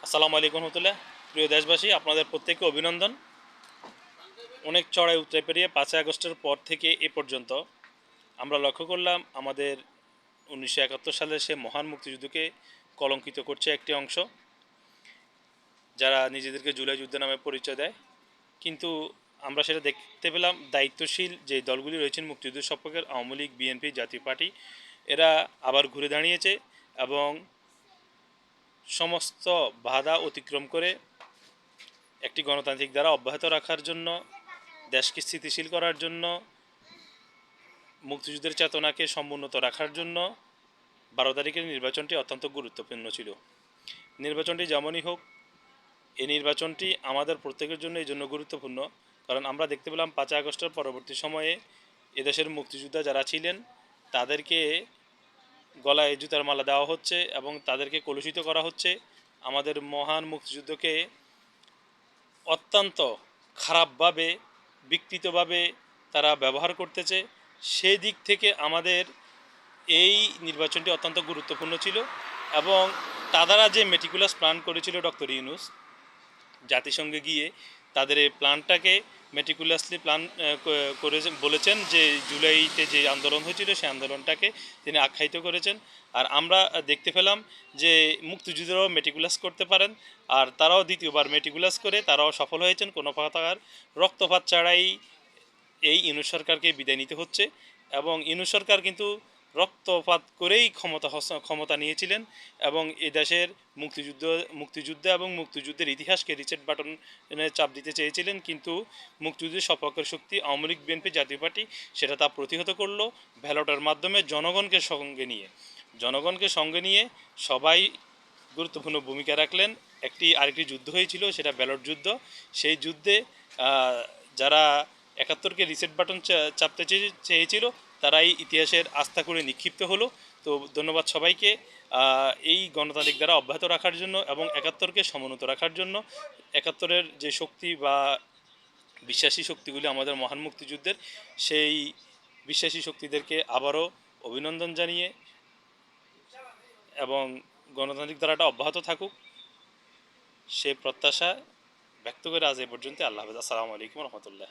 আসসালামু আলাইকুম রহমতুল্লাহ। প্রিয় দেশবাসী, আপনাদের প্রত্যেককে অভিনন্দন। অনেক চড়াই উতরাই পেরিয়ে 5ই আগস্টের পর থেকে এ পর্যন্ত আমরা লক্ষ্য করলাম আমাদের 1971 সালের সে মহান মুক্তিযুদ্ধকে কলঙ্কিত করছে একটি অংশ, যারা নিজেদেরকে জুলাই যুদ্ধ নামে পরিচয় দেয়। কিন্তু আমরা সেটা দেখতে পেলাম দায়িত্বশীল যে দলগুলি রয়েছেন মুক্তিযুদ্ধের সপক্ষের, আওয়ামী লীগ, বিএনপি, জাতীয় পার্টি, এরা আবার ঘুরে দাঁড়িয়েছে এবং সমস্ত বাধা অতিক্রম করে একটি গণতান্ত্রিক ধারা অব্যাহত রাখার জন্য, দেশকে স্থিতিশীল করার জন্য, মুক্তিযুদ্ধের চেতনাকে সমুন্নত রাখার জন্য 12 তারিখের নির্বাচনটি অত্যন্ত গুরুত্বপূর্ণ ছিল। নির্বাচনটি যেমনই হোক, এই নির্বাচনটি আমাদের প্রত্যেকের জন্য এই জন্য গুরুত্বপূর্ণ, কারণ আমরা দেখতে পেলাম 5ই আগস্টের পরবর্তী সময়ে এদেশের মুক্তিযোদ্ধা যারা ছিলেন তাদেরকে গলায় জুতার মালা দেওয়া হচ্ছে এবং তাদেরকে কলুষিত করা হচ্ছে। আমাদের মহান মুক্তিযুদ্ধকে অত্যন্ত খারাপভাবে, বিকৃতভাবে তারা ব্যবহার করতেছে। সেই দিক থেকে আমাদের এই নির্বাচনটি অত্যন্ত গুরুত্বপূর্ণ ছিল এবং তারা যে মেটিকুলাস প্ল্যান করেছিল ডক্টর ইউনূস জাতিসংঘে গিয়ে, তাদের এই প্ল্যানটাকে মেটিকুলাসলি প্ল্যান করে বলেছেন যে জুলাইতে যে আন্দোলন হয়েছিল সেই আন্দোলনটাকে তিনি আখ্যায়িত করেছেন। আর আমরা দেখতে পেলাম যে মুক্তিযুদ্ধরাও মেটিকুলাস করতে পারেন, আর তারাও দ্বিতীয়বার মেটিকুলাস করে তারাও সফল হয়েছেন। কোনো প্রকার রক্তপাত ছাড়াই এই ইউনূস সরকারকে বিদায় নিতে হচ্ছে এবং ইউনূস সরকার কিন্তু রক্তপাত করেই ক্ষমতা নিয়েছিলেন এবং এ দেশের মুক্তিযুদ্ধ এবং মুক্তিযুদ্ধের ইতিহাসকে রিসেট বাটনে চাপ দিতে চেয়েছিলেন, কিন্তু মুক্তিযুদ্ধের সপক্ষের শক্তি আওয়ামী লীগ, বিএনপি, জাতীয় পার্টি সেটা তা প্রতিহত করলো ব্যালটের মাধ্যমে। জনগণকে সঙ্গে নিয়ে সবাই গুরুত্বপূর্ণ ভূমিকা রাখলেন। আরেকটি যুদ্ধ হয়েছিল, সেটা ব্যালট যুদ্ধ। সেই যুদ্ধে যারা 71কে রিসেট বাটন চাপতে চেয়েছিল তারাই ইতিহাসের আস্থা করে নিক্ষিপ্ত হলো। তো ধন্যবাদ সবাইকে এই গণতান্ত্রিক দ্বারা অব্যাহত রাখার জন্য এবং 71কে সমুন্নত রাখার জন্য। 71-এর যে শক্তি বা বিশ্বাসী শক্তিগুলি আমাদের মহান মুক্তিযুদ্ধের, সেই বিশ্বাসী শক্তিদেরকে আবারও অভিনন্দন জানিয়ে এবং গণতান্ত্রিক ধারাটা অব্যাহত থাকুক সে প্রত্যাশা ব্যক্ত করে আজ এ পর্যন্ত। আল্লাহ হাফেজ। আসসালামু আলাইকুম রহমতুল্লাহ।